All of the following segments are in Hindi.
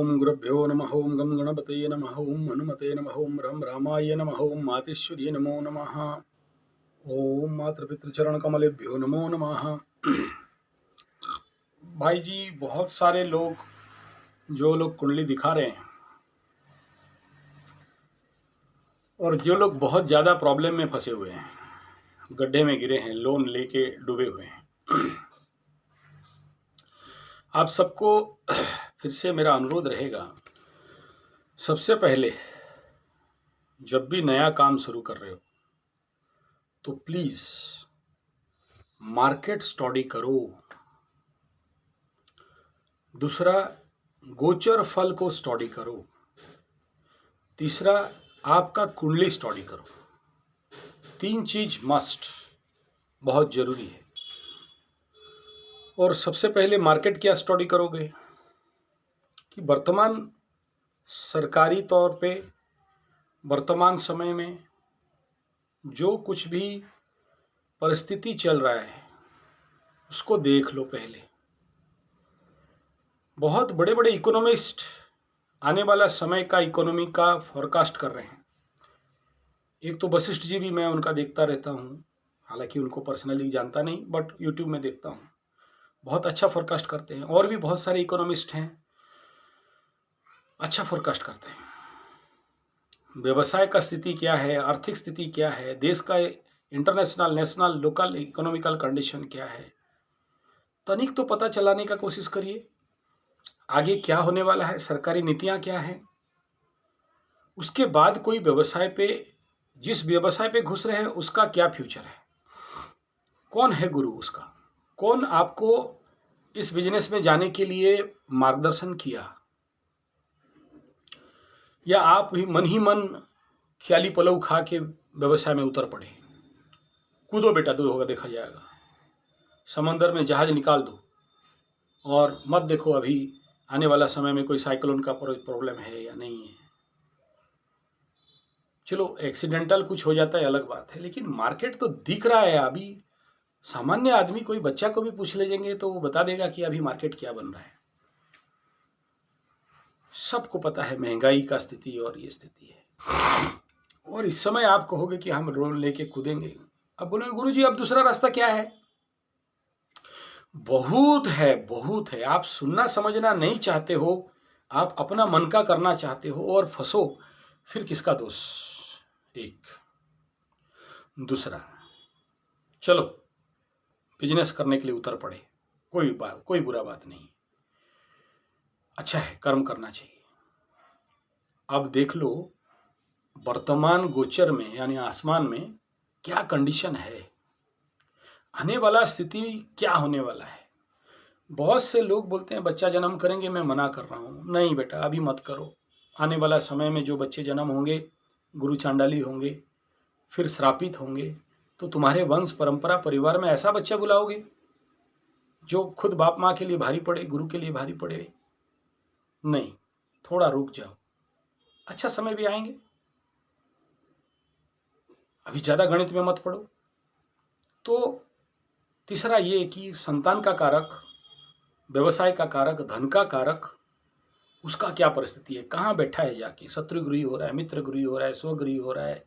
ओम गुरुभ्यो नमः ओम गम गणपतये नमः ओम हनुमते नमः ओम रम रामाय नमः ओम मातेश्वर्ये नमो नमः ओम मातृपितृचरण कमलेभ्यो नमो नमः। भाई जी, बहुत सारे लोग जो लोग कुंडली दिखा रहे हैं और जो लोग बहुत ज़्यादा प्रॉब्लम में फंसे हुए हैं, गड्ढे में गिरे हैं, लोन लेके डूबे हुए हैं, आप सबको फिर से मेरा अनुरोध रहेगा, सबसे पहले जब भी नया काम शुरू कर रहे हो तो प्लीज मार्केट स्टडी करो। दूसरा, गोचर फल को स्टडी करो। तीसरा, आपका कुंडली स्टडी करो। 3 चीज मस्ट, बहुत जरूरी है। और सबसे पहले मार्केट क्या स्टडी करोगे कि वर्तमान सरकारी तौर पे वर्तमान समय में जो कुछ भी परिस्थिति चल रहा है उसको देख लो। पहले बहुत बड़े बड़े इकोनॉमिस्ट आने वाला समय का इकोनॉमी का फोरकास्ट कर रहे हैं। एक तो वशिष्ठ जी भी, मैं उनका देखता रहता हूँ, हालांकि उनको पर्सनली जानता नहीं बट यूट्यूब में देखता हूँ, बहुत अच्छा फोरकास्ट करते हैं। और भी बहुत सारे इकोनॉमिस्ट हैं, अच्छा फोरकास्ट करते हैं। व्यवसाय का स्थिति क्या है, आर्थिक स्थिति क्या है, देश का international, national, local economical condition क्या है, तनिक तो पता चलाने का कोशिश करिए। आगे क्या होने वाला है, सरकारी नीतियां क्या हैं। उसके बाद कोई व्यवसाय पे, जिस व्यवसाय पे घुस रहे हैं उसका क्या फ्यूचर है, कौन है गुरु उसका, कौन आपको इस बिजनेस में जाने के लिए मार्गदर्शन किया, या आप ही मन ख्याली पलव खा के व्यवसाय में उतर पड़े। कूदो बेटा, दो होगा देखा जाएगा। समंदर में जहाज निकाल दो और मत देखो अभी आने वाला समय में कोई साइक्लोन का प्रॉब्लम है या नहीं है। चलो एक्सीडेंटल कुछ हो जाता है अलग बात है, लेकिन मार्केट तो दिख रहा है। अभी सामान्य आदमी, कोई बच्चा को भी पूछ लेंगे तो वो बता देगा कि अभी मार्केट क्या बन रहा है। सबको पता है महंगाई का स्थिति और ये स्थिति है। और इस समय आप कहोगे कि हम लोन लेके कूदेंगे, अब बोलोगे गुरु जी अब दूसरा रास्ता क्या है। बहुत है, बहुत है। आप सुनना समझना नहीं चाहते हो, आप अपना मन का करना चाहते हो और फंसो, फिर किसका दोष। एक दूसरा, चलो बिजनेस करने के लिए उतर पड़े, कोई बुरा बात नहीं, अच्छा है, कर्म करना चाहिए। अब देख लो वर्तमान गोचर में यानी आसमान में क्या कंडीशन है, आने वाला स्थिति क्या होने वाला है। बहुत से लोग बोलते हैं बच्चा जन्म करेंगे, मैं मना कर रहा हूँ, नहीं बेटा अभी मत करो। आने वाला समय में जो बच्चे जन्म होंगे गुरु चांडाली होंगे, फिर श्रापित होंगे, तो तुम्हारे वंश परंपरा परिवार में ऐसा बच्चा बुलाओगे जो खुद बाप माँ के लिए भारी पड़े, गुरु के लिए भारी पड़े। नहीं, थोड़ा रुक जाओ, अच्छा समय भी आएंगे, अभी ज्यादा गणित में मत पड़ो। तो तीसरा ये कि संतान का कारक, व्यवसाय का कारक, धन का कारक, उसका क्या परिस्थिति है, कहाँ बैठा है जाके, शत्रुगृही हो रहा है, मित्र गृही हो रहा है, स्वगृही हो रहा है,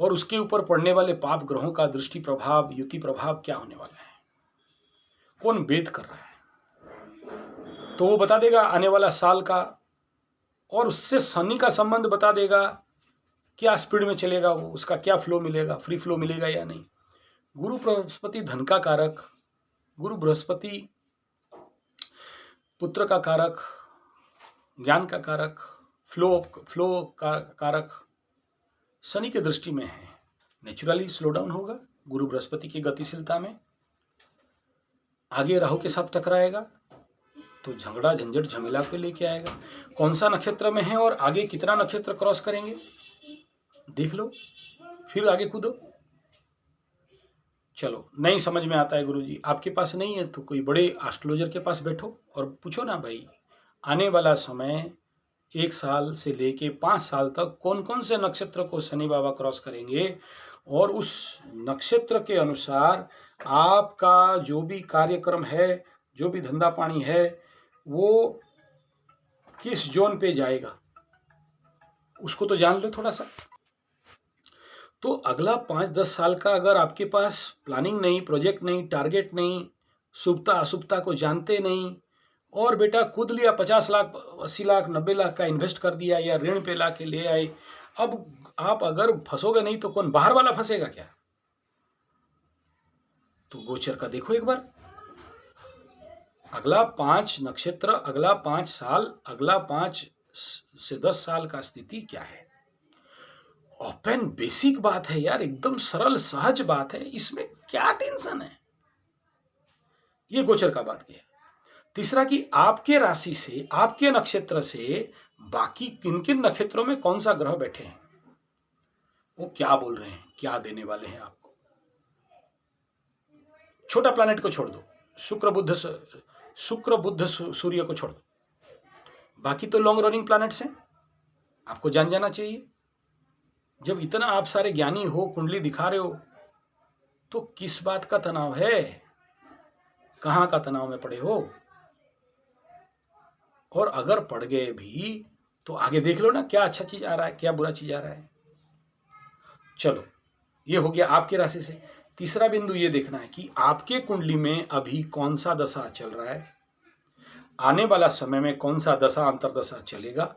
और उसके ऊपर पड़ने वाले पाप ग्रहों का दृष्टि प्रभाव, युति प्रभाव क्या होने वाला है, कौन वेद कर रहा है, तो वो बता देगा आने वाला साल का। और उससे शनि का संबंध बता देगा, क्या स्पीड में चलेगा वो, उसका क्या फ्लो मिलेगा, फ्री फ्लो मिलेगा या नहीं। गुरु बृहस्पति धन का कारक, गुरु बृहस्पति पुत्र का कारक, ज्ञान का कारक, फ्लो का कारक शनि के दृष्टि में है। नेचुरली स्लो डाउन होगा गुरु बृहस्पति की गतिशीलता में, आगे राहु के साथ टकराएगा तो झगड़ा झंझट झमेला पे लेके आएगा। कौन सा नक्षत्र में है और आगे कितना नक्षत्र क्रॉस करेंगे देख लो, फिर आगे कूदो। चलो नहीं समझ में आता है गुरुजी, आपके पास नहीं है तो कोई बड़े एस्ट्रोलॉजर के पास बैठो और पूछो ना भाई, आने वाला समय 1 साल से लेके 5 साल तक कौन कौन से नक्षत्र को शनि बाबा क्रॉस करेंगे, और उस नक्षत्र के अनुसार आपका जो भी कार्यक्रम है, जो भी धंधा पानी है, वो किस जोन पे जाएगा उसको तो जान लो थोड़ा सा। तो अगला 5-10 साल का अगर आपके पास प्लानिंग नहीं, प्रोजेक्ट नहीं, टारगेट नहीं, शुभता अशुभता को जानते नहीं, और बेटा कूद लिया 50 लाख 80 लाख 90 लाख का इन्वेस्ट कर दिया या ऋण पे ला के ले आए, अब आप अगर फंसोगे नहीं तो कौन बाहर वाला फंसेगा क्या? तो गोचर का देखो एक बार, अगला 5 नक्षत्र, अगला 5 साल, अगला 5 से 10 साल का स्थिति क्या है। ओपन बेसिक बात है यार, एकदम सरल सहज बात है, इसमें क्या टेंशन है। ये गोचर का बात किया। तीसरा कि आपके राशि से, आपके नक्षत्र से बाकी किन किन नक्षत्रों में कौन सा ग्रह बैठे हैं, वो क्या बोल रहे हैं, क्या देने वाले हैं आपको। छोटा प्लैनेट को छोड़ दो, शुक्र बुध सूर्य को छोड़ दो, बाकी तो लॉन्ग रनिंग प्लैनेट्स हैं, आपको जान जाना चाहिए। जब इतना आप सारे ज्ञानी हो, कुंडली दिखा रहे हो, तो किस बात का तनाव है, कहां का तनाव में पड़े हो। और अगर पड़ गए भी तो आगे देख लो ना, क्या अच्छा चीज आ रहा है, क्या बुरा चीज आ रहा है। चलो, ये हो गया आपके राशि से। तीसरा बिंदु ये देखना है कि आपके कुंडली में अभी कौन सा दशा चल रहा है, आने वाला समय में कौन सा दशा अंतरदशा चलेगा,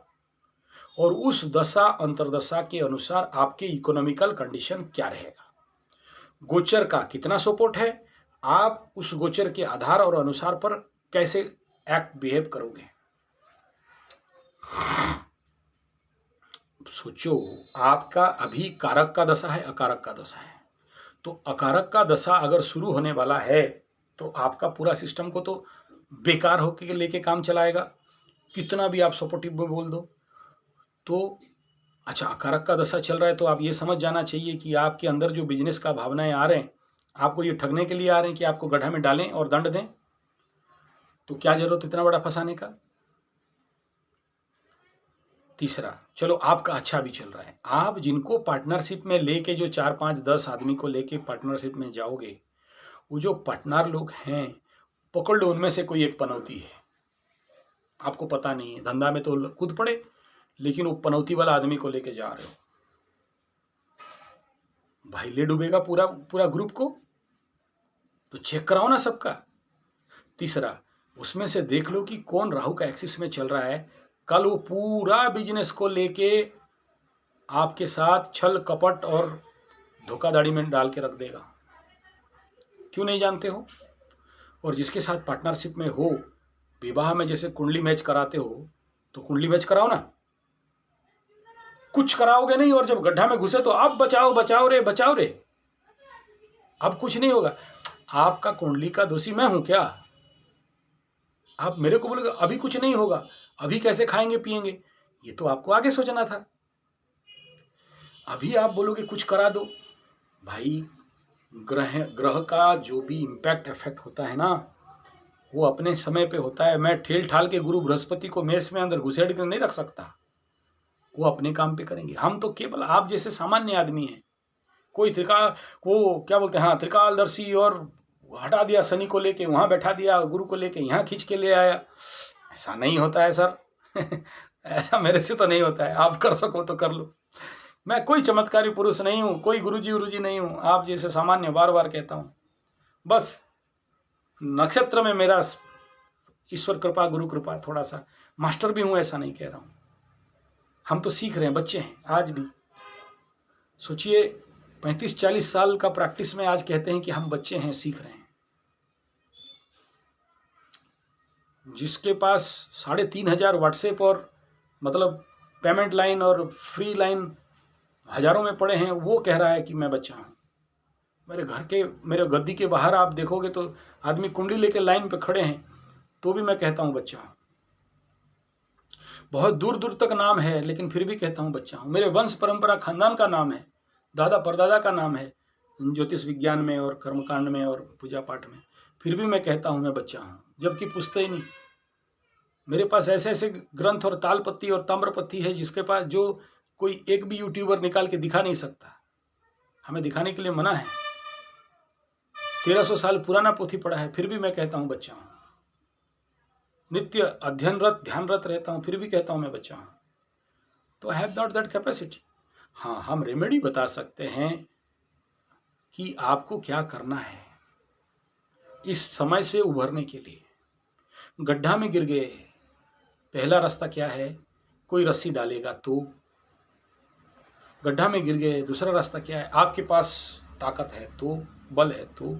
और उस दशा अंतरदशा के अनुसार आपके इकोनॉमिकल कंडीशन क्या रहेगा, गोचर का कितना सपोर्ट है, आप उस गोचर के आधार और अनुसार पर कैसे एक्ट बिहेव करोगे। सोचो, आपका अभी कारक का दशा है, अकारक का दशा है। तो अकारक का दशा अगर शुरू होने वाला है तो आपका पूरा सिस्टम को तो बेकार होकर लेके काम चलाएगा, कितना भी आप सपोर्टिव बोल दो। तो अच्छा, अकारक का दशा चल रहा है तो आप ये समझ जाना चाहिए कि आपके अंदर जो बिजनेस का भावनाएं आ रहे हैं, आपको ये ठगने के लिए आ रहे हैं कि आपको गड्ढा में डालें और दंड दें। तो क्या जरूरत इतना बड़ा फंसाने का। तीसरा, चलो आपका अच्छा भी चल रहा है, आप जिनको पार्टनरशिप में लेके, जो 4 5 10 आदमी को लेके पार्टनरशिप में जाओगे, वो जो पार्टनर लोग हैं, पकड़ लो उनमें से कोई एक पनौती है, आपको पता नहीं है, धंधा में तो कूद पड़े, लेकिन वो पनौती वाला आदमी को लेके जा रहे हो, भाई ले डूबेगा पूरा पूरा ग्रुप को। तो चेक कराओ ना सबका। तीसरा, उसमें से देख लो कि कौन राहु का एक्सिस में चल रहा है, कल वो पूरा बिजनेस को लेके आपके साथ छल कपट और धोखाधड़ी में डाल के रख देगा। क्यों नहीं जानते हो। और जिसके साथ पार्टनरशिप में हो, विवाह में जैसे कुंडली मैच कराते हो, तो कुंडली मैच कराओ ना, कुछ कराओगे नहीं, और जब गड्ढा में घुसे तो अब बचाओ बचाओ रे बचाओ रे, अब कुछ नहीं होगा। आपका कुंडली का दोषी मैं हूं क्या? आप मेरे को बोलोगे अभी कुछ नहीं होगा, अभी कैसे खाएंगे पिएंगे, ये तो आपको आगे सोचना था। अभी आप बोलोगे कुछ करा दो, भाई ग्रह का जो भी इम्पैक्ट इफेक्ट होता है ना, वो अपने समय पे होता है। मैं ठेल ठाल के गुरु बृहस्पति को मेष में अंदर घुसेड़ कर नहीं रख सकता, वो अपने काम पे करेंगे। हम तो केवल आप जैसे सामान्य आदमी हैं। कोई वो क्या बोलते हैं, हाँ, त्रिकालदर्शी, और हटा दिया शनि को लेके वहां बैठा दिया, गुरु को लेके यहाँ खींच के ले आया, ऐसा नहीं होता है सर। ऐसा मेरे से तो नहीं होता है, आप कर सको तो कर लो। मैं कोई चमत्कारी पुरुष नहीं हूं, कोई गुरुजी नहीं हूं, आप जैसे सामान्य, बार बार कहता हूं। बस नक्षत्र में मेरा ईश्वर कृपा, गुरु कृपा, थोड़ा सा मास्टर भी हूं, ऐसा नहीं कह रहा हूं। हम तो सीख रहे हैं, बच्चे हैं आज भी। सोचिए 35-40 साल का प्रैक्टिस में आज कहते हैं कि हम बच्चे हैं, सीख रहे हैं। जिसके पास 3500 व्हाट्सएप और मतलब पेमेंट लाइन और फ्री लाइन हजारों में पड़े हैं, वो कह रहा है कि मैं बच्चा हूं। मेरे घर के, मेरे गद्दी के बाहर आप देखोगे तो आदमी कुंडली लेके लाइन पे खड़े हैं, तो भी मैं कहता हूं बच्चा हूं। बहुत दूर दूर तक नाम है, लेकिन फिर भी कहता हूं बच्चा हूं। मेरे वंश परंपरा खानदान का नाम है, दादा परदादा का नाम है ज्योतिष विज्ञान में और कर्मकांड में और पूजा पाठ में, फिर भी मैं कहता हूं मैं बच्चा हूं, जबकि पूछते ही नहीं। मेरे पास ऐसे ऐसे ग्रंथ और तालपत्ती और ताम्रपत्ती है जिसके पास जो कोई एक भी यूट्यूबर निकाल के दिखा नहीं सकता। हमें दिखाने के लिए मना है। 1300 साल पुराना पोथी पड़ा है, फिर भी मैं कहता हूं बच्चा हूं। नित्य अध्ययनरत ध्यानरत रहता हूँ, फिर भी कहता हूँ मैं बच्चा हूँ, तो I have not that capacity. हाँ, हम रेमेडी बता सकते हैं कि आपको क्या करना है इस समय से उभरने के लिए। गड्ढा में गिर गए, पहला रास्ता क्या है? कोई रस्सी डालेगा तो। गड्ढा में गिर गए, दूसरा रास्ता क्या है? आपके पास ताकत है तो, बल है तो।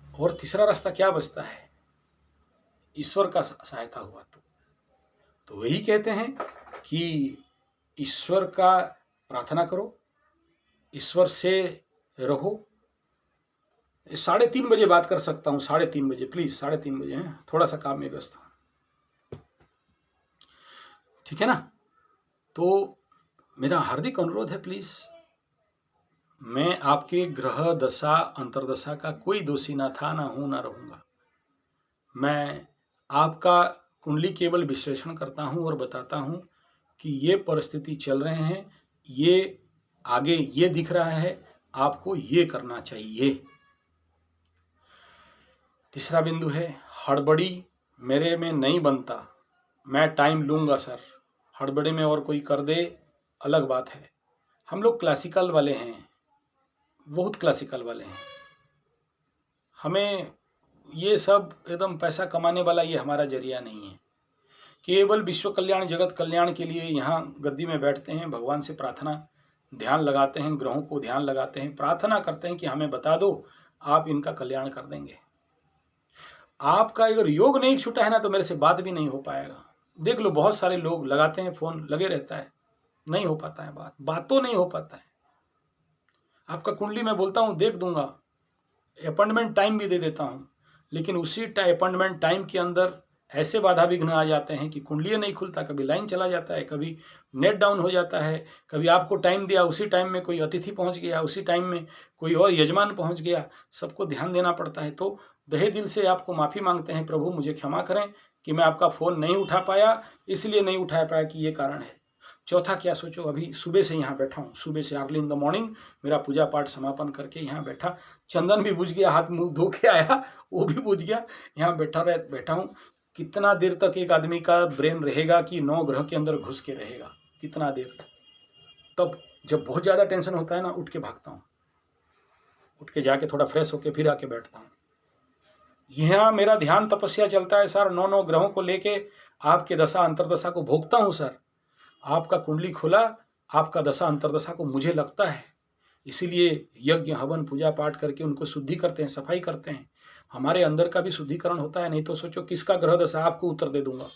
और तीसरा रास्ता क्या बचता है? ईश्वर का सहायता हुआ तो वही कहते हैं कि ईश्वर का प्रार्थना करो, ईश्वर से रहो। 3:30 बजे बात कर सकता हूँ, 3:30 बजे प्लीज, 3:30 बजे हैं, थोड़ा सा काम में व्यस्त हूँ, ठीक है ना? तो मेरा हार्दिक अनुरोध है, प्लीज, मैं आपके ग्रह दशा अंतरदशा का कोई दोषी ना था, ना हूं, ना रहूंगा। मैं आपका कुंडली केवल विश्लेषण करता हूं और बताता हूं कि ये परिस्थिति चल रहे हैं, ये आगे ये दिख रहा है, आपको ये करना चाहिए। तीसरा बिंदु है, हड़बड़ी मेरे में नहीं बनता, मैं टाइम लूंगा सर। हड़बड़ी में और कोई कर दे अलग बात है। हम लोग क्लासिकल वाले हैं, बहुत क्लासिकल वाले हैं। हमें ये सब एकदम पैसा कमाने वाला ये हमारा जरिया नहीं है। केवल विश्व कल्याण जगत कल्याण के लिए यहाँ गद्दी में बैठते हैं, भगवान से प्रार्थना ध्यान लगाते हैं, ग्रहों को ध्यान लगाते हैं, प्रार्थना करते हैं कि हमें बता दो, आप इनका कल्याण कर देंगे। आपका अगर योग नहीं छूटा है ना तो मेरे से बात भी नहीं हो पाएगा। देख लो, बहुत सारे लोग लगाते हैं, फोन लगे रहता है, नहीं हो पाता है बात तो नहीं हो पाता है। आपका कुंडली मैं बोलता हूँ देख दूंगा, अपॉइंटमेंट टाइम भी दे देता हूँ, लेकिन उसी अपॉइंटमेंट टाइम के अंदर ऐसे बाधा विघ्न आ जाते हैं कि कुंडली नहीं खुलता, कभी लाइन चला जाता है, कभी नेट डाउन हो जाता है, कभी आपको टाइम दिया उसी टाइम में कोई अतिथि पहुंच गया, उसी टाइम में कोई और यजमान पहुंच गया, सबको ध्यान देना पड़ता है। तो तहे दिल से आपको माफ़ी मांगते हैं, प्रभु मुझे क्षमा करें कि मैं आपका फ़ोन नहीं उठा पाया, इसलिए नहीं उठा पाया कि ये कारण है। चौथा क्या सोचो, अभी सुबह से यहाँ बैठा हूँ, सुबह से अर्ली इन द मॉर्निंग मेरा पूजा पाठ समापन करके यहाँ बैठा, चंदन भी बुझ गया, हाथ मुंह धो के आया वो भी बुझ गया, यहाँ बैठा हूँ। कितना देर तक एक आदमी का ब्रेन रहेगा कि 9 ग्रह के अंदर घुस के रहेगा, कितना देर तक? तब जब बहुत ज़्यादा टेंशन होता है ना, उठ के भागता हूँ, उठ के जाके थोड़ा फ्रेश होके फिर आके बैठता हूँ। यहाँ मेरा ध्यान तपस्या चलता है सर, 9 ग्रहों को लेके आपके दशा अंतरदशा को भोगता हूँ सर। आपका कुंडली खुला, आपका दशा अंतरदशा को मुझे लगता है, इसीलिए यज्ञ हवन पूजा पाठ करके उनको शुद्धि करते हैं, सफाई करते हैं। हमारे अंदर का भी शुद्धिकरण होता है, नहीं तो सोचो किसका ग्रह दशा आपको उत्तर दे दूंगा,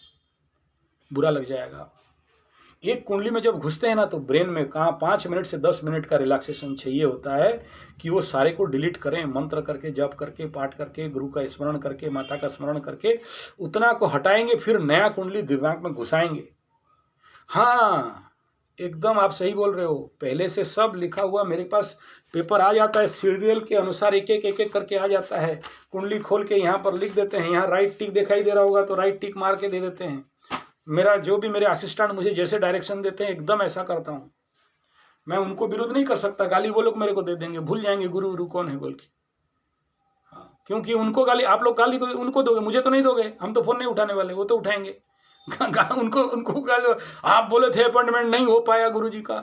बुरा लग जाएगा। एक कुंडली में जब घुसते हैं ना तो ब्रेन में कहाँ 5 मिनट से 10 मिनट का रिलैक्सेशन चाहिए होता है कि वो सारे को डिलीट करें, मंत्र करके, जप करके, पाठ करके, गुरु का स्मरण करके, माता का स्मरण करके उतना को हटाएंगे, फिर नया कुंडली दिमाग में घुसाएंगे। हाँ, एकदम आप सही बोल रहे हो, पहले से सब लिखा हुआ मेरे पास पेपर आ जाता है, सीरियल के अनुसार एक एक करके आ जाता है। कुंडली खोल के यहाँ पर लिख देते हैं, यहाँ राइट टिक दिखाई दे रहा होगा तो राइट टिक मार के दे देते हैं। मेरा जो भी मेरे असिस्टेंट मुझे जैसे डायरेक्शन देते हैं एकदम ऐसा करता हूँ। मैं उनको विरोध नहीं कर सकता, गाली वो लोग मेरे को दे देंगे, भूल जाएंगे गुरु गुरु कौन है बोल के। क्योंकि उनको गाली, आप लोग गाली उनको दोगे, मुझे तो नहीं दोगे, हम तो फोन नहीं उठाने वाले, वो तो उठाएंगे। उनको गाली, आप बोले थे अपॉइंटमेंट नहीं हो पाया गुरुजी का,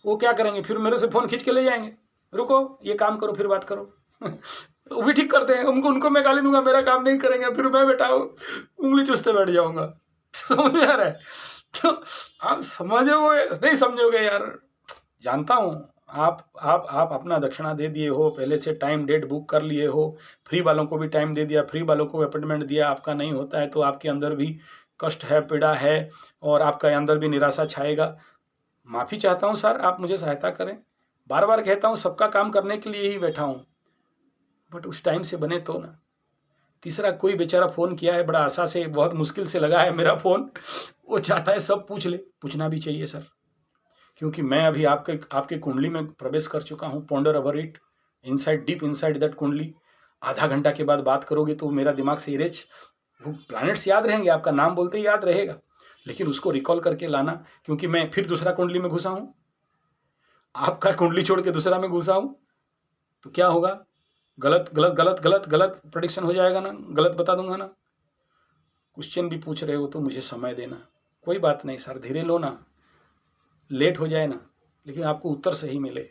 वो क्या करेंगे फिर? मेरे से फोन खींच के ले जाएंगे, रुको ये काम करो फिर बात करो। वो भी ठीक करते हैं, उनको मैं गाली दूंगा, मेरा काम नहीं करेंगे, फिर मैं बेटा उंगली चूसते बैठ जाऊंगा। समझ में आ रहा है? तो आप समझोगे नहीं समझोगे यार, जानता हूँ आप अपना दक्षिणा दे दिए हो, पहले से टाइम डेट बुक कर लिए हो, फ्री वालों को भी टाइम दे दिया, फ्री वालों को अपॉइंटमेंट दिया, आपका नहीं होता है तो आपके अंदर भी कष्ट है, पीड़ा है और आपका अंदर भी निराशा छाएगा। माफ़ी चाहता हूँ सर, आप मुझे सहायता करें। बार बार कहता हूँ सबका काम करने के लिए ही बैठा हूँ, बट उस टाइम से बने तो ना। तीसरा, कोई बेचारा फ़ोन किया है, बड़ा आशा से, बहुत मुश्किल से लगा है मेरा फ़ोन, वो चाहता है सब पूछ ले, पूछना भी चाहिए सर, क्योंकि मैं अभी आपके कुंडली में प्रवेश कर चुका हूँ। Ponder over it, inside, deep inside that कुंडली। आधा घंटा के बाद बात करोगे तो मेरा दिमाग से इरेज, वो प्लैनेट्स याद रहेंगे, आपका नाम बोलते ही याद रहेगा, लेकिन उसको रिकॉल करके लाना, क्योंकि मैं फिर दूसरा कुंडली में घुसा हूँ, आपका कुंडली छोड़ के दूसरा में घुसा हूँ, तो क्या होगा? गलत गलत गलत गलत गलत प्रेडिक्शन हो जाएगा ना, गलत बता दूंगा ना। क्वेश्चन भी पूछ रहे हो तो मुझे समय देना। कोई बात नहीं सर, धीरे लो ना, लेट हो जाए ना, लेकिन आपको उत्तर सही मिले।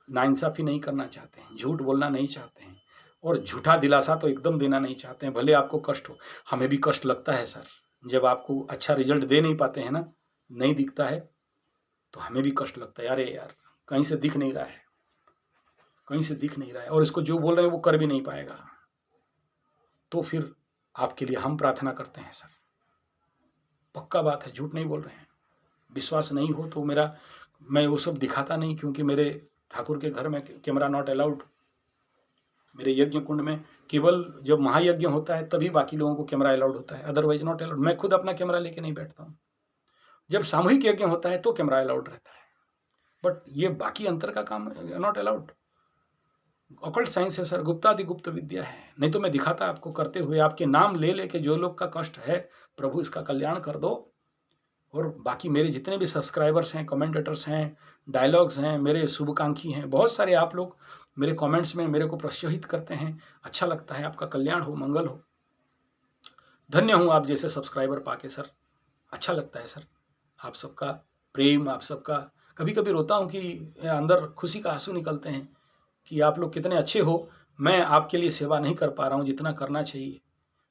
नाइंसाफ़ी नहीं करना चाहते हैं, झूठ बोलना नहीं चाहते हैं, और झूठा दिलासा तो एकदम देना नहीं चाहते हैं, भले आपको कष्ट हो। हमें भी कष्ट लगता है सर, जब आपको अच्छा रिजल्ट दे नहीं पाते हैं ना, नहीं दिखता है, तो हमें भी कष्ट लगता है। अरे यार, कहीं से दिख नहीं रहा है, कहीं से दिख नहीं रहा है, और इसको जो बोल रहे हैं वो कर भी नहीं पाएगा। तो फिर आपके लिए हम प्रार्थना करते हैं सर, पक्का बात है, झूठ नहीं बोल रहे हैं। विश्वास नहीं हो तो मैं वो सब दिखाता नहीं, क्योंकि मेरे ठाकुर के घर में कैमरा नॉट अलाउड। मेरे यज्ञ कुंड में केवल जब महायज्ञ होता है तभी बाकी लोगों को कैमरा अलाउड होता है, अदरवाइज नॉट अलाउड। मैं खुद अपना कैमरा लेके नहीं बैठता हूँ। जब सामूहिक यज्ञ होता है तो कैमरा अलाउड रहता है, बट ये बाकी अंतर का काम नॉट अलाउड। ऑकल्ट साइंस है सर, गुप्तादि गुप्त विद्या है। नहीं तो मैं दिखाता आपको करते हुए, आपके नाम ले लेके जो लोग का कष्ट है, प्रभु इसका कल्याण कर दो। और बाकी मेरे जितने भी सब्सक्राइबर्स हैं, कमेंटेटर्स हैं, डायलॉग्स हैं, मेरे शुभकांक्षी हैं, बहुत सारे आप लोग मेरे कमेंट्स में मेरे को प्रोत्साहित करते हैं। अच्छा लगता है, आपका कल्याण हो, मंगल हो। धन्य हूँ आप जैसे सब्सक्राइबर पाके सर, अच्छा लगता है सर। आप सबका प्रेम, आप सबका, कभी कभी रोता हूँ कि अंदर खुशी का आंसू निकलते हैं कि आप लोग कितने अच्छे हो। मैं आपके लिए सेवा नहीं कर पा रहा हूँ जितना करना चाहिए,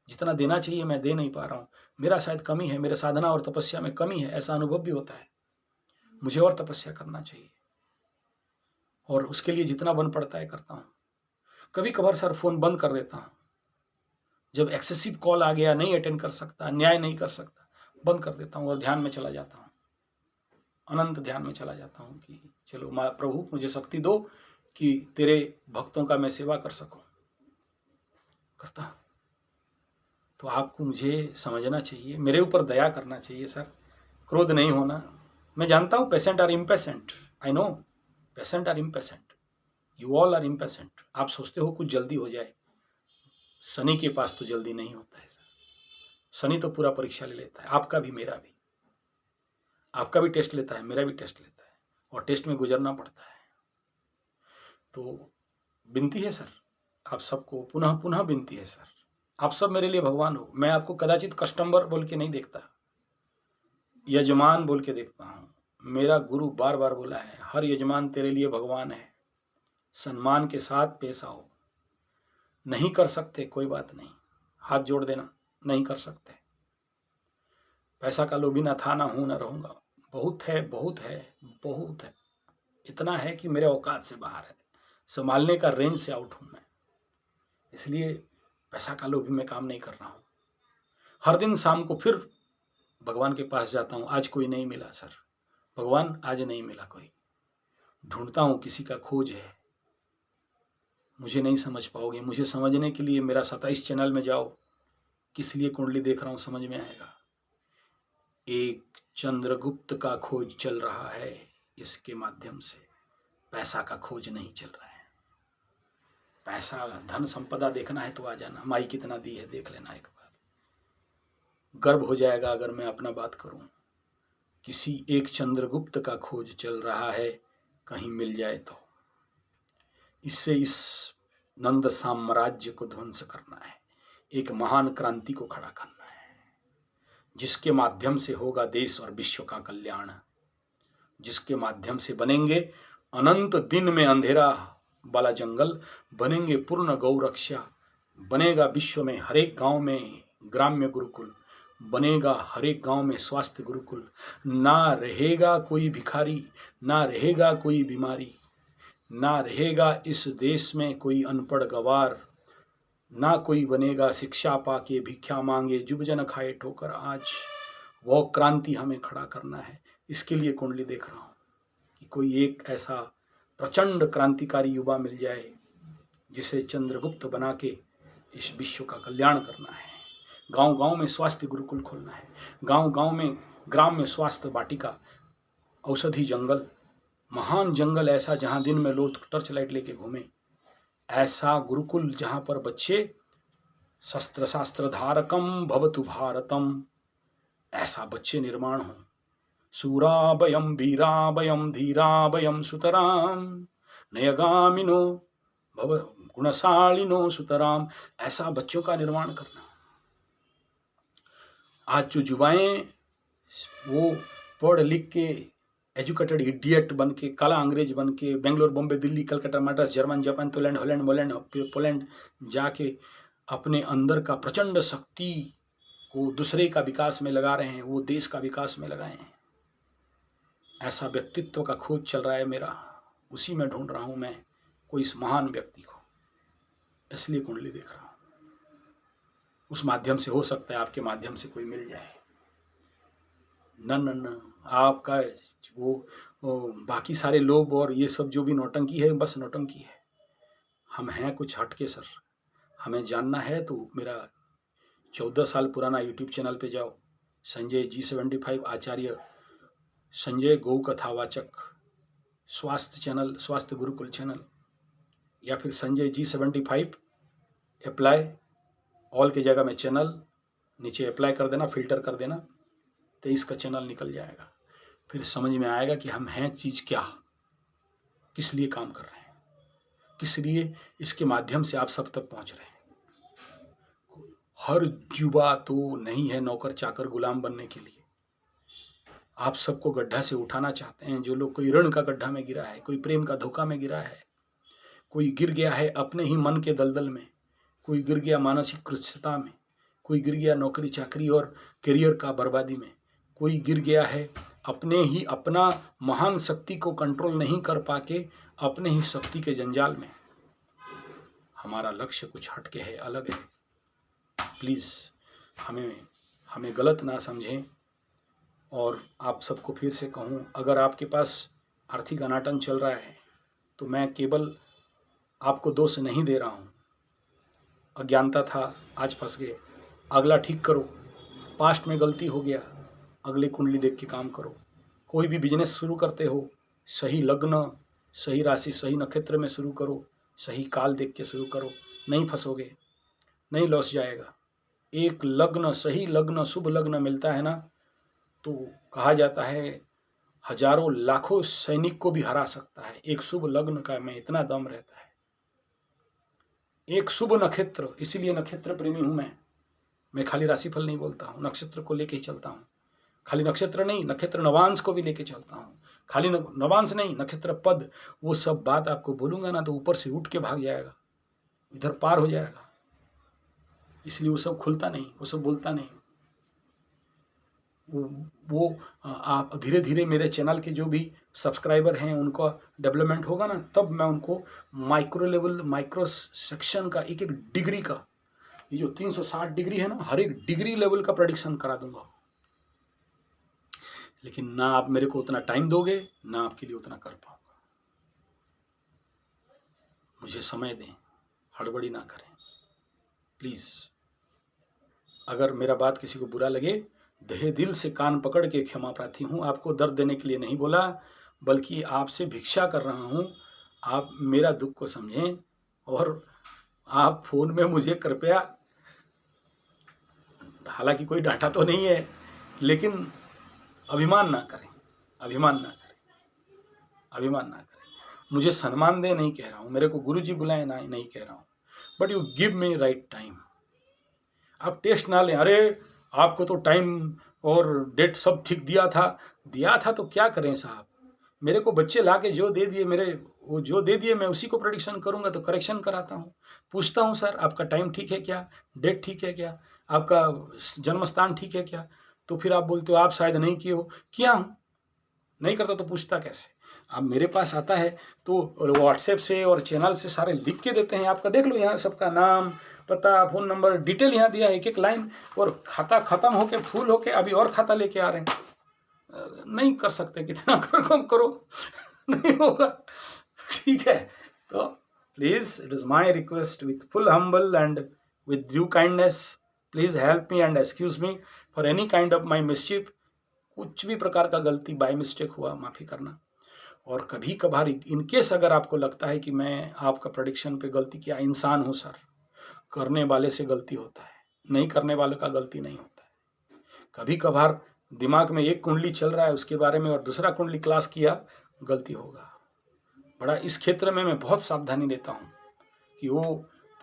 जितना देना चाहिए मैं दे नहीं पा रहा हूँ। मेरा शायद कमी है, मेरे साधना और तपस्या में कमी है, ऐसा अनुभव भी होता है। मुझे और तपस्या करना चाहिए, और उसके लिए जितना बन पड़ता है करता हूँ। कभी कभार सर फ़ोन बंद कर देता हूँ, जब एक्सेसिव कॉल आ गया, नहीं अटेंड कर सकता, न्याय नहीं कर सकता, बंद कर देता हूँ और ध्यान में चला जाता हूँ, अनंत ध्यान में चला जाता हूँ कि चलो माँ प्रभु मुझे शक्ति दो कि तेरे भक्तों का मैं सेवा कर सकूँ, करता हूँ। तो आपको मुझे समझना चाहिए, मेरे ऊपर दया करना चाहिए सर, क्रोध नहीं होना। मैं जानता हूँ patient or impatient, I know patient or impatient, you all are impatient. आप सोचते हो कुछ जल्दी हो जाए, शनि के पास तो जल्दी नहीं होता है सर। शनि तो पूरा परीक्षा ले लेता है, आपका भी मेरा भी। आपका भी टेस्ट लेता है, मेरा भी टेस्ट लेता है, और टेस्ट में गुजरना पड़ता है। तो विनती है सर आप सबको, पुनः पुनः विनती है सर, आप सब मेरे लिए भगवान हो। मैं आपको कदाचित कस्टमर बोल के नहीं देखता, यजमान बोल के देखता हूँ। मेरा गुरु बार बार बोला है, हर यजमान तेरे लिए भगवान है, सम्मान के साथ पेश आओ। नहीं कर सकते कोई बात नहीं, हाथ जोड़ देना, नहीं कर सकते। पैसा का लोभी ना था, ना हूं, ना रहूंगा। बहुत है, बहुत है, बहुत है, इतना है कि मेरे औकात से बाहर है, संभालने का रेंज से आउट हूं मैं। इसलिए पैसा का लोभी में काम नहीं कर रहा हूं। हर दिन शाम को फिर भगवान के पास जाता हूं। आज कोई नहीं मिला सर, भगवान आज नहीं मिला कोई, ढूंढता हूं, किसी का खोज है। मुझे नहीं समझ पाओगे, मुझे समझने के लिए मेरा 27 चैनल में जाओ, किस लिए कुंडली देख रहा हूं समझ में आएगा। एक चंद्रगुप्त का खोज चल रहा है, इसके माध्यम से पैसा का खोज नहीं चल रहा है। पैसा, धन संपदा देखना है तो आ जाना, माई कितना दी है देख लेना एक बार। गर्व हो जाएगा अगर मैं अपना बात करूं। किसी एक चंद्रगुप्त का खोज चल रहा है, कहीं मिल जाए तो। इससे इस नंद साम्राज्य को ध्वंस करना है, एक महान क्रांति को खड़ा करना है, जिसके माध्यम से होगा देश और विश्व का कल्याण, जिसके माध्यम से बनेंगे अनंत दिन में अंधेरा वाला जंगल, बनेंगे पूर्ण गौरक्षा, बनेगा विश्व में हर एक गांव में ग्राम्य गुरुकुल, बनेगा हर एक गांव में स्वास्थ्य गुरुकुल। ना रहेगा कोई भिखारी, ना रहेगा कोई बीमारी, ना रहेगा इस देश में कोई अनपढ़ गवार, ना कोई बनेगा शिक्षा पाके भिक्षा मांगे जुब जन खाए ठोकर। आज वो क्रांति हमें खड़ा करना है, इसके लिए कुंडली देख रहा हूँ कि कोई एक ऐसा प्रचंड क्रांतिकारी युवा मिल जाए जिसे चंद्रगुप्त बना के इस विश्व का कल्याण करना है। गांव गांव में स्वास्थ्य गुरुकुल खोलना है, गांव गांव में ग्राम में स्वास्थ्य वाटिका, औषधि जंगल, महान जंगल ऐसा जहां दिन में लोग टर्च लाइट लेके घूमे, ऐसा गुरुकुल जहां पर बच्चे शस्त्र शास्त्र धारकम भवतु भारतम, ऐसा बच्चे निर्माण हो। सूराभयम वीराभयम धीराभयम सुतराम, नयगामिनो भव गुणशालिनो सुतराम, ऐसा बच्चों का निर्माण करना। आज जो युवाएं वो पढ़ लिख के एजुकेटेड इडियट बन के, काला अंग्रेज बन के, Bangalore, Bombay, Delhi, Calcutta, Madras, German, Japan, Poland, Holland, मोलैंड, पोलैंड जाके अपने अंदर का प्रचंड शक्ति को दूसरे का विकास में लगा रहे हैं, वो देश का विकास में लगाए हैं। ऐसा व्यक्तित्व का खोज चल रहा है मेरा, उसी में ढूंढ रहा हूं मैं कोई इस महान व्यक्ति को, इसलिए कुंडली देख रहा हूं। उस माध्यम से हो सकता है आपके माध्यम से कोई मिल जाए। न आपका वो बाकी सारे लोग और ये सब जो भी नौटंकी है, बस नौटंकी है। हम हैं कुछ हटके सर। हमें जानना है तो मेरा 14 साल पुराना यूट्यूब चैनल पे जाओ, संजय G75 आचार्य संजय गौ कथावाचक स्वास्थ्य चैनल, स्वास्थ्य गुरुकुल चैनल, या फिर संजय G75 अप्लाई, ऑल की जगह में चैनल, नीचे अप्लाई कर देना, फिल्टर कर देना, 23 का चैनल निकल जाएगा। फिर समझ में आएगा कि हम हैं चीज़ क्या, किस लिए काम कर रहे हैं, किस लिए इसके माध्यम से आप सब तक पहुंच रहे हैं। हर युवा तो नहीं है नौकर चाकर गुलाम बनने के लिए। आप सबको गड्ढा से उठाना चाहते हैं। जो लोग, कोई ऋण का गड्ढा में गिरा है, कोई प्रेम का धोखा में गिरा है, कोई गिर गया है अपने ही मन के दलदल में, कोई गिर गया मानसिक कृच्छता में, कोई गिर गया नौकरी चाकरी और करियर का बर्बादी में, कोई गिर गया है अपने ही अपना महान शक्ति को कंट्रोल नहीं कर पाके अपने ही शक्ति के जंजाल में। हमारा लक्ष्य कुछ हटके है, अलग है। प्लीज़ हमें गलत ना समझें। और आप सबको फिर से कहूँ, अगर आपके पास आर्थिक अनाटन चल रहा है तो मैं केवल आपको दोष नहीं दे रहा हूँ। अज्ञानता था, आज फंस गए, अगला ठीक करो। पास्ट में गलती हो गया, अगले कुंडली देख के काम करो। कोई भी बिजनेस शुरू करते हो, सही लग्न, सही राशि, सही नक्षत्र में शुरू करो, सही काल देख के शुरू करो, नहीं फंसोगे, नहीं लॉस जाएगा। एक लग्न, सही लग्न, शुभ लग्न मिलता है ना, तो कहा जाता है हजारों लाखों सैनिक को भी हरा सकता है। एक शुभ लग्न का में इतना दम रहता है। एक शुभ नक्षत्र, इसीलिए नक्षत्र प्रेमी हूं मैं खाली राशिफल नहीं बोलता हूँ, नक्षत्र को लेके ही चलता हूँ। खाली नक्षत्र नहीं, नक्षत्र नवांश को भी लेके चलता हूँ। खाली नवांश नहीं, नक्षत्र पद, वो सब बात आपको बोलूंगा ना तो ऊपर से उठ के भाग जाएगा, इधर पार हो जाएगा। इसलिए वो सब खुलता नहीं, वो सब बोलता नहीं। वो आप धीरे धीरे मेरे चैनल के जो भी सब्सक्राइबर हैं उनका डेवलपमेंट होगा ना, तब मैं उनको माइक्रो लेवल, माइक्रो सेक्शन का एक एक डिग्री का, ये जो 360 डिग्री है ना, हर एक डिग्री लेवल का प्रेडिक्शन करा दूंगा। लेकिन ना आप मेरे को उतना टाइम दोगे, ना आपके लिए उतना कर पाऊंगा। मुझे समय दें, हड़बड़ी ना करें प्लीज। अगर मेरा बात किसी को बुरा लगे, दहे दिल से कान पकड़ के क्षमा प्रार्थी हूँ। आपको दर्द देने के लिए नहीं बोला, बल्कि आपसे भिक्षा कर रहा हूँ। आप मेरा दुख को समझें और आप फोन में मुझे कृपया, हालांकि कोई डांटा तो नहीं है, लेकिन अभिमान ना करें, अभिमान ना करें, अभिमान ना करें। मुझे सम्मान दे नहीं कह रहा हूँ, मेरे को गुरुजी बुलाए ना नहीं कह रहा हूँ, but you give me right time. आप टेस्ट ना लें, अरे आपको तो टाइम और डेट सब ठीक दिया था तो क्या करें साहब। मेरे को बच्चे ला के जो दे दिए, वो जो दे दिए मैं उसी को प्रेडिक्शन करूंगा, तो करेक्शन कराता हूँ, पूछता हूँ सर आपका टाइम ठीक है क्या, डेट ठीक है क्या, आपका जन्म स्थान ठीक है क्या। तो फिर आप बोलते हो आप शायद नहीं किए हो। किया हूँ, नहीं करता तो पूछता कैसे। अब मेरे पास आता है तो व्हाट्सएप से और चैनल से सारे लिख के देते हैं, आपका देख लो, यहाँ सबका नाम, पता, फोन नंबर, डिटेल यहाँ दिया, एक एक लाइन। और खाता खत्म होके फुल होके अभी और खाता लेके आ रहे हैं। नहीं कर सकते, कितना कम करो नहीं होगा, ठीक है। तो please, it is my request with full humble and with due kindness, please help me and excuse me for any kind of my मिसचिफ। कुछ भी प्रकार का गलती बाय मिस्टेक हुआ, माफ़ी करना। और कभी कभार इनकेस अगर आपको लगता है कि मैं आपका प्रेडिक्शन पे गलती किया, इंसान हूँ सर, करने वाले से गलती होता है, नहीं करने वाले का गलती नहीं होता है। कभी कभार दिमाग में एक कुंडली चल रहा है उसके बारे में और दूसरा कुंडली क्लास किया, गलती होगा। बड़ा इस क्षेत्र में मैं बहुत सावधानी लेता हूँ कि वो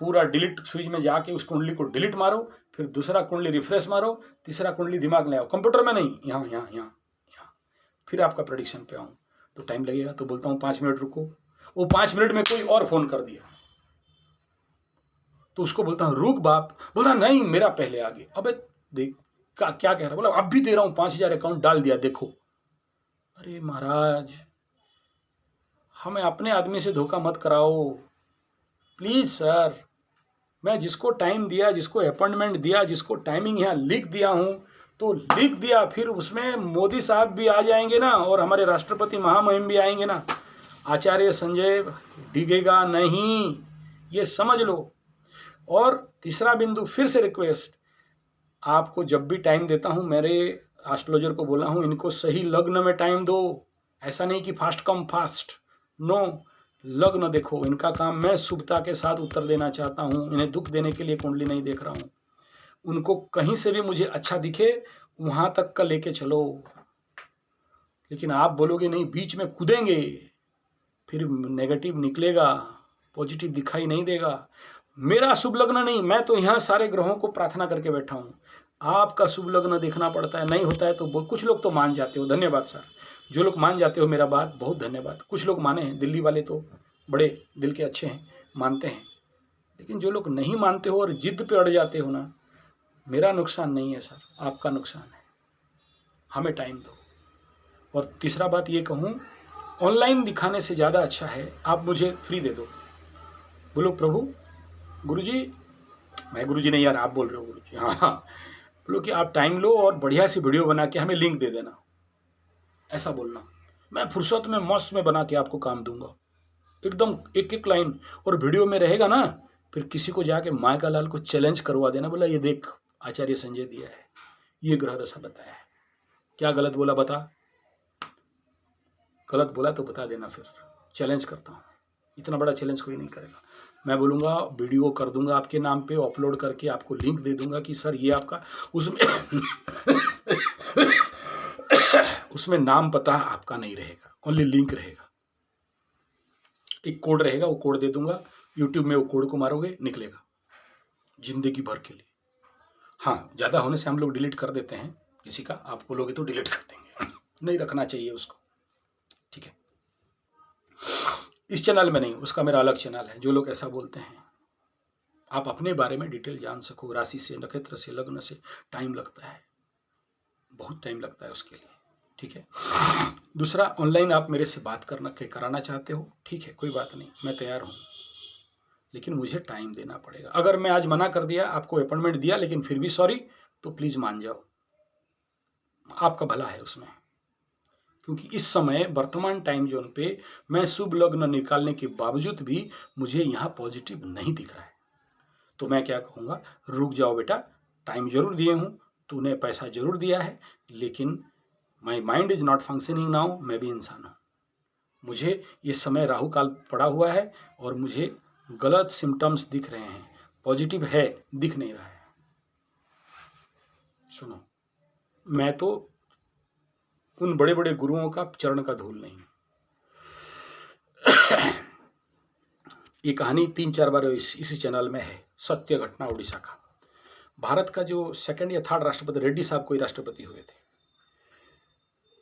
पूरा डिलीट स्विच में जाके उस कुंडली को डिलीट मारो, फिर दूसरा कुंडली रिफ्रेश मारो, तीसरा कुंडली दिमाग में आओ, कंप्यूटर में नहीं, यहाँ यहाँ यहाँ यहाँ, फिर आपका प्रेडिक्शन पे आऊँ तो टाइम लगेगा। तो बोलता हूँ 5 मिनट रुको, वो 5 मिनट में कोई और फोन कर दिया तो उसको बोलता हूँ रुक बाप, बोलता नहीं मेरा पहले आ गया। अबे देख क्या कह रहा है, बोला अब भी दे रहा हूँ 5,000 अकाउंट डाल दिया देखो। अरे महाराज, हमें अपने आदमी से धोखा मत कराओ प्लीज सर। मैं जिसको टाइम दिया, जिसको अपॉइंटमेंट दिया, जिसको टाइमिंग यहाँ लिख दिया हूँ तो लिख दिया, फिर उसमें मोदी साहब भी आ जाएंगे ना और हमारे राष्ट्रपति महामहिम भी आएंगे ना, आचार्य संजय डिगेगा नहीं, ये समझ लो। और तीसरा बिंदु, फिर से रिक्वेस्ट, आपको जब भी टाइम देता हूँ मेरे एस्ट्रोलॉजर को बोला हूँ इनको सही लग्न में टाइम दो, ऐसा नहीं कि फास्ट कम फास्ट, नो, लग्न देखो इनका काम। मैं शुभता के साथ उत्तर देना चाहता हूँ, इन्हें दुख देने के लिए कुंडली नहीं देख रहा हूँ। उनको कहीं से भी मुझे अच्छा दिखे वहाँ तक का लेके चलो, लेकिन आप बोलोगे नहीं, बीच में कूदेंगे, फिर नेगेटिव निकलेगा, पॉजिटिव दिखाई नहीं देगा। मेरा शुभ लग्न नहीं, मैं तो यहाँ सारे ग्रहों को प्रार्थना करके बैठा हूँ, आपका शुभ लग्न देखना पड़ता है। नहीं होता है तो कुछ लोग तो मान जाते हो, धन्यवाद सर, जो लोग मान जाते हो मेरा बात बहुत धन्यवाद। कुछ लोग माने हैं, दिल्ली वाले तो बड़े दिल के अच्छे हैं, मानते हैं, लेकिन जो लोग नहीं मानते हो और जिद पे अड़ जाते हो ना, मेरा नुकसान नहीं है सर, आपका नुकसान है। हमें टाइम दो। और तीसरा बात ये कहूँ, ऑनलाइन दिखाने से ज़्यादा अच्छा है आप मुझे फ्री दे दो। बोलो प्रभु, गुरुजी, मैं गुरुजी नहीं यार, आप बोल रहे हो गुरुजी, हाँ, बोलो कि आप टाइम लो और बढ़िया सी वीडियो बना के हमें लिंक दे देना, ऐसा बोलना। मैं फुर्सत में मस्त में बना के आपको काम दूंगा, एकदम एक एक लाइन, और वीडियो में रहेगा ना, फिर किसी को जाके माँ का लाल को चैलेंज करवा देना, बोला ये देख आचार्य संजय दिया है, ये ग्रह दशा बताया है, क्या गलत बोला बता, गलत बोला तो बता देना, फिर चैलेंज करता हूँ। इतना बड़ा चैलेंज कोई नहीं करेगा। मैं बोलूँगा वीडियो कर दूंगा आपके नाम पे, अपलोड करके आपको लिंक दे दूंगा कि सर ये आपका, उसमें उसमें नाम पता आपका नहीं रहेगा, ओनली लिंक रहेगा, एक कोड रहेगा, वो कोड दे दूंगा, यूट्यूब में वो कोड को मारोगे निकलेगा जिंदगी भर के लिए। हाँ, ज़्यादा होने से हम लोग डिलीट कर देते हैं किसी का, आप बोलोगे तो डिलीट कर देंगे, नहीं रखना चाहिए उसको, ठीक है। इस चैनल में नहीं, उसका मेरा अलग चैनल है। जो लोग ऐसा बोलते हैं, आप अपने बारे में डिटेल जान सको, राशि से, नक्षत्र से, लग्न से, टाइम लगता है, बहुत टाइम लगता है उसके लिए, ठीक है। दूसरा, ऑनलाइन आप मेरे से बात कराना चाहते हो, ठीक है, कोई बात नहीं, मैं तैयार हूँ, लेकिन मुझे टाइम देना पड़ेगा। अगर मैं आज मना कर दिया, आपको अपॉइंटमेंट दिया लेकिन फिर भी सॉरी, तो प्लीज़ मान जाओ, आपका भला है उसमें। क्योंकि इस समय वर्तमान टाइम जोन पे मैं शुभ लग्न निकालने के बावजूद भी मुझे यहाँ पॉजिटिव नहीं दिख रहा है। तो मैं क्या कहूँगा, रुक जाओ बेटा, टाइम जरूर दिए हूँ, तूने पैसा जरूर दिया है, लेकिन my mind is not functioning now, मैं भी इंसान हूँ, मुझे इस समय राहु काल पड़ा हुआ है और मुझे गलत सिम्टम्स दिख रहे हैं, पॉजिटिव है दिख नहीं रहा है। सुनो, मैं तो उन बड़े बड़े गुरुओं का चरण का धूल नहीं। ये कहानी 3-4 बार इसी चैनल में है, सत्य घटना उड़ीसा का। भारत का जो 2nd या 3rd राष्ट्रपति, रेड्डी साहब कोई राष्ट्रपति हुए थे,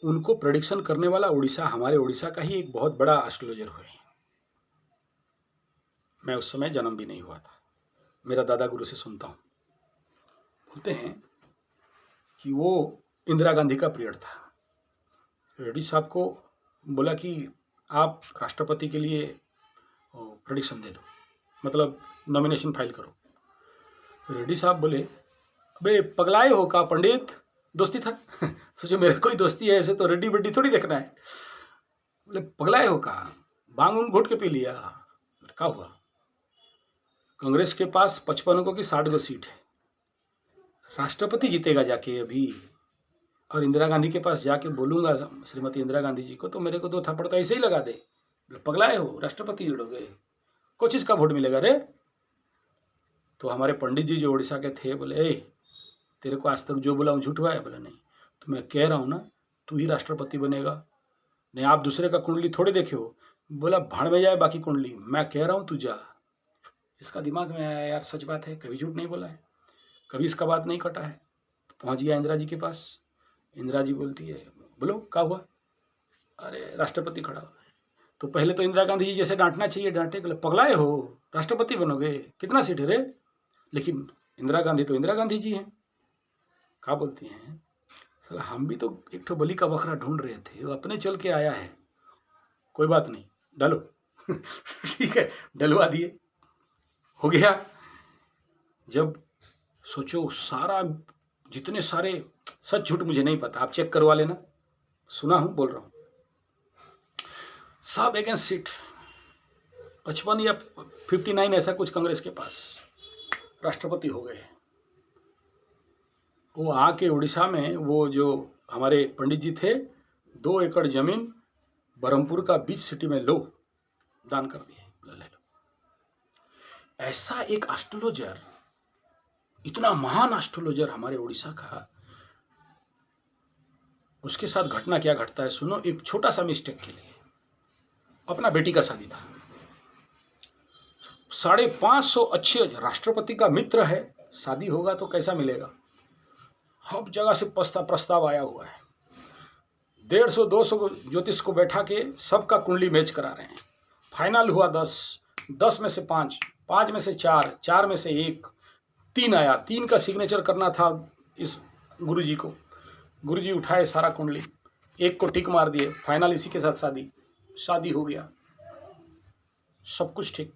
उनको प्रेडिक्शन करने वाला उड़ीसा, हमारे उड़ीसा का ही एक बहुत बड़ा एस्ट्रोलॉजर हुए। मैं उस समय जन्म भी नहीं हुआ था, मेरा दादा गुरु से सुनता हूँ। बोलते हैं कि वो इंदिरा गांधी का पीरियड था। रेड्डी साहब को बोला कि आप राष्ट्रपति के लिए प्रेडिक्शन दे दो, मतलब नॉमिनेशन फाइल करो। रेड्डी साहब बोले, अबे पगलाए हो का पंडित, दोस्ती था सोचो मेरा कोई दोस्ती है, ऐसे तो रेड्डी बेड्डी थोड़ी देखना है। बोले पगलाए हो का, बांग उंग घोट के पी लिया, क्या हुआ, कांग्रेस के पास 55 की 60 सीट है, राष्ट्रपति जीतेगा जाके अभी, और इंदिरा गांधी के पास जाके बोलूंगा श्रीमती इंदिरा गांधी जी को, तो मेरे को 2 थप्पड़ तो ऐसे ही लगा दे। पगलाए हो, राष्ट्रपति लड़ोगे, कुछ इसका वोट मिलेगा रे। तो हमारे पंडित जी जो उड़ीसा के थे बोले, ए तेरे को आज तक जो बोला हूँ झूठ हुआ है? बोला नहीं। तो मैं कह रहा हूँ ना, तू ही राष्ट्रपति बनेगा, नहीं आप दूसरे का कुंडली थोड़ी देखे हो। बोला भाड़ में जाए बाकी कुंडली, मैं कह रहा हूँ तू जा। इसका दिमाग में आया यार, सच बात है, कभी झूठ नहीं बोला है। कभी इसका बात नहीं कटा है। पहुंच गया इंदिरा जी के पास। इंदिरा जी बोलती है, बोलो क्या हुआ? अरे राष्ट्रपति खड़ा हुआ है। तो पहले तो इंदिरा गांधी जी जैसे डांटना चाहिए, डांटे, पगलाए हो, राष्ट्रपति बनोगे, कितना सीट है रे? लेकिन इंदिरा गांधी तो इंदिरा गांधी जी हैं। क्या बोलती हैं, साला हम भी तो एक ठो बलि का बकरा ढूंढ रहे थे, वो अपने चल के आया है, कोई बात नहीं, डालो। ठीक है, डलवा दिए, हो गया। जब सोचो सारा, जितने सारे, सच झूठ मुझे नहीं पता, आप चेक करवा लेना, सुना हूं, बोल रहा हूं, सब अगेंस्ट सीट, 55 या 59 ऐसा कुछ कांग्रेस के पास, राष्ट्रपति हो गए। वो आके उड़ीसा में, वो जो हमारे पंडित जी थे, 2 एकड़ जमीन बरहमपुर का बीच सिटी में लो, दान कर दिए, ले लो। ऐसा एक एस्ट्रोलॉजर, इतना महान एस्ट्रोलॉजर हमारे उड़ीसा का, उसके साथ घटना क्या घटता है सुनो। एक छोटा सा मिस्टेक के लिए, अपना बेटी का शादी था, 550 अच्छे, राष्ट्रपति का मित्र है, शादी होगा तो कैसा मिलेगा, हर जगह से प्रस्ताव आया हुआ है, 150-200 ज्योतिष को बैठा के सबका कुंडली मैच करा रहे हैं। फाइनल हुआ 10 में से 5, 5 में से 4, 4 में से 1, 3 आया, 3 का सिग्नेचर करना था इस गुरुजी को। गुरुजी उठाए सारा कुंडली, 1 को टिक मार दिए, फाइनल इसी के साथ शादी हो गया, सब कुछ ठीक।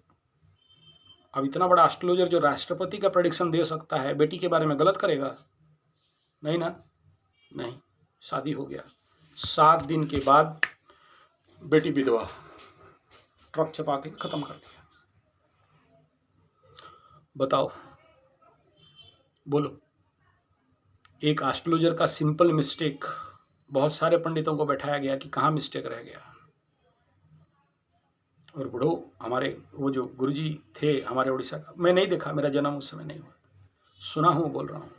अब इतना बड़ा एस्ट्रोलॉजर जो राष्ट्रपति का प्रेडिक्शन दे सकता है, बेटी के बारे में गलत करेगा? नहीं ना, नहीं, शादी हो गया। 7 दिन के बाद बेटी विधवा, ट्रक चपा के खत्म कर दिया। बताओ, बोलो, एक एस्ट्रोलॉजर का सिंपल मिस्टेक, बहुत सारे पंडितों को बैठाया गया कि कहाँ मिस्टेक रह गया। और बड़ो हमारे वो जो गुरुजी थे हमारे उड़ीसा का, मैं नहीं देखा, मेरा जन्म उस समय नहीं हुआ, सुना हूँ, बोल रहा हूँ।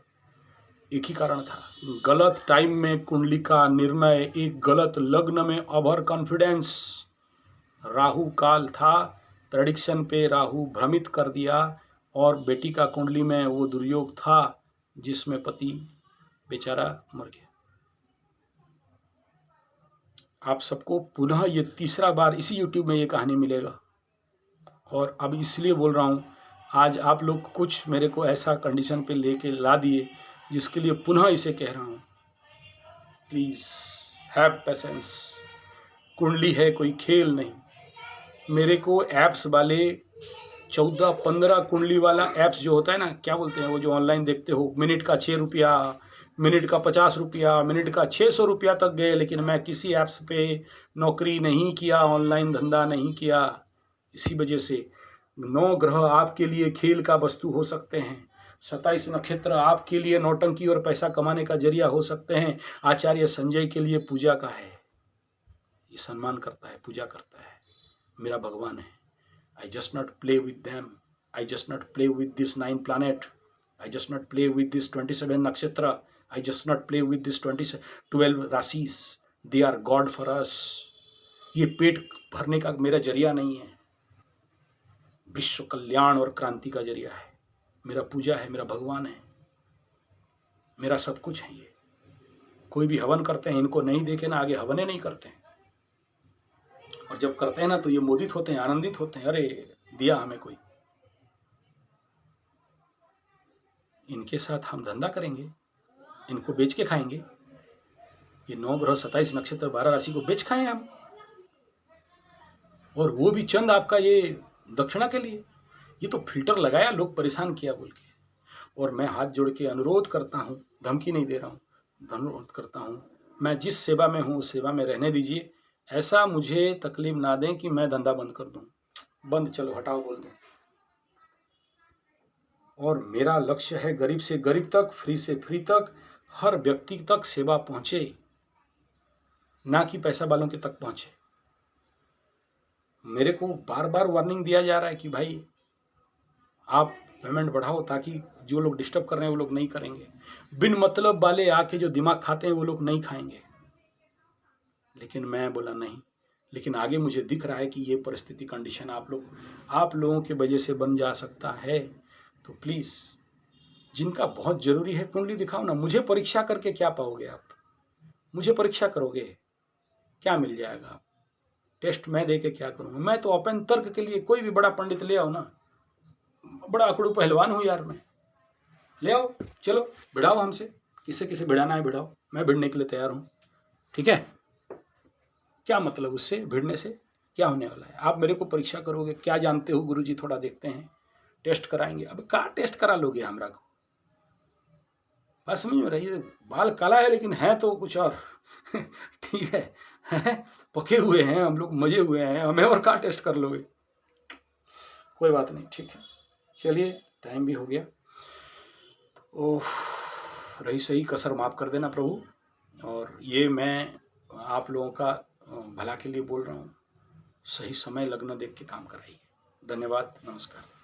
एक ही कारण था, गलत टाइम में कुंडली का निर्णय, एक गलत लग्न में ओवर कॉन्फिडेंस, राहु काल था, प्रेडिक्शन पे राहु भ्रमित कर दिया, और बेटी का कुंडली में वो दुर्योग था जिसमें पति बेचारा मर गया। आप सबको पुनः ये तीसरा बार इसी यूट्यूब में ये कहानी मिलेगा, और अब इसलिए बोल रहा हूँ, आज आप लोग कुछ मेरे को ऐसा कंडीशन पे लेके ला दिए जिसके लिए पुनः इसे कह रहा हूँ, प्लीज़ हैव पेशेंस। कुंडली है कोई खेल नहीं। मेरे को ऐप्स वाले 14-15 कुंडली वाला ऐप्स जो होता है ना, क्या बोलते हैं वो, जो ऑनलाइन देखते हो, मिनट का 6 रुपया, मिनट का 50 रुपया, मिनट का 600 रुपया तक गए, लेकिन मैं किसी ऐप्स पे नौकरी नहीं किया, ऑनलाइन धंधा नहीं किया। इसी वजह से 9 ग्रह आपके लिए खेल का वस्तु हो सकते हैं, 27 नक्षत्र आपके लिए नौटंकी और पैसा कमाने का जरिया हो सकते हैं। आचार्य संजय के लिए पूजा का है, ये सम्मान करता है, पूजा करता है, मेरा भगवान है। I just not play with them. I just not play with this 9 planet. I just not play with this 27 nakshatra. I just not play with this 12 राशिस. They are God for us. ये पेट भरने का मेरा जरिया नहीं है, विश्व कल्याण और क्रांति का जरिया है, मेरा पूजा है, मेरा भगवान है, मेरा सब कुछ है। ये कोई भी हवन करते हैं, इनको नहीं देखे ना, आगे हवने नहीं करते हैं, और जब करते हैं ना तो ये मोदित होते हैं, आनंदित होते हैं, अरे दिया हमें कोई। इनके साथ हम धंधा करेंगे, इनको बेच के खाएंगे, ये 9 ग्रह 27 नक्षत्र 12 राशि को बेच खाएं हम, और वो भी चंद आपका ये दक्षिणा के लिए। ये तो फिल्टर लगाया, लोग परेशान किया बोल के। और मैं हाथ जोड़ के अनुरोध करता हूँ, धमकी नहीं दे रहा हूँ, अनुरोध करता हूँ, मैं जिस सेवा में हूँ उस सेवा में रहने दीजिए। ऐसा मुझे तकलीफ ना दें कि मैं धंधा बंद कर दूं, बंद चलो हटाओ बोल दूं। और मेरा लक्ष्य है गरीब से गरीब तक, फ्री से फ्री तक, हर व्यक्ति तक सेवा पहुंचे, ना कि पैसा वालों के तक पहुंचे। मेरे को बार बार वार्निंग दिया जा रहा है कि भाई आप पेमेंट बढ़ाओ, ताकि जो लोग डिस्टर्ब कर रहे हैं वो लोग नहीं करेंगे, बिन मतलब वाले आके जो दिमाग खाते हैं वो लोग नहीं खाएंगे। लेकिन मैं बोला नहीं, लेकिन आगे मुझे दिख रहा है कि ये परिस्थिति, कंडीशन आप लोगों के वजह से बन जा सकता है। तो प्लीज़ जिनका बहुत जरूरी है कुंडली दिखाओ ना। मुझे परीक्षा करके क्या पाओगे आप? मुझे परीक्षा करोगे, क्या मिल जाएगा? टेस्ट मैं दे के क्या करूँगा? मैं तो ओपन तर्क के लिए कोई भी बड़ा पंडित ले आओ ना, बड़ा अकड़ू पहलवान हूँ यार मैं, ले आओ, चलो भिड़ाओ हमसे, किसे किसे भिड़ाना है भिड़ाओ, मैं भिड़ने के लिए तैयार हूँ। ठीक है, क्या मतलब उससे भिड़ने से क्या होने वाला है? आप मेरे को परीक्षा करोगे, क्या जानते हो गुरुजी, थोड़ा देखते हैं, टेस्ट कराएंगे। अब कहाँ टेस्ट करा लोगे हमरा को? बात समझ में रही है? बाल काला है लेकिन है तो कुछ और ठीक है, पके हुए हैं हम लोग, मजे हुए हैं, हमें और कहाँ टेस्ट कर लोगे? कोई बात नहीं, ठीक है, चलिए टाइम भी हो गया। ओह, रही सही कसर माफ़ कर देना प्रभु, और ये मैं आप लोगों का भला के लिए बोल रहा हूँ। सही समय लग्न देख के काम कराइए। धन्यवाद, नमस्कार।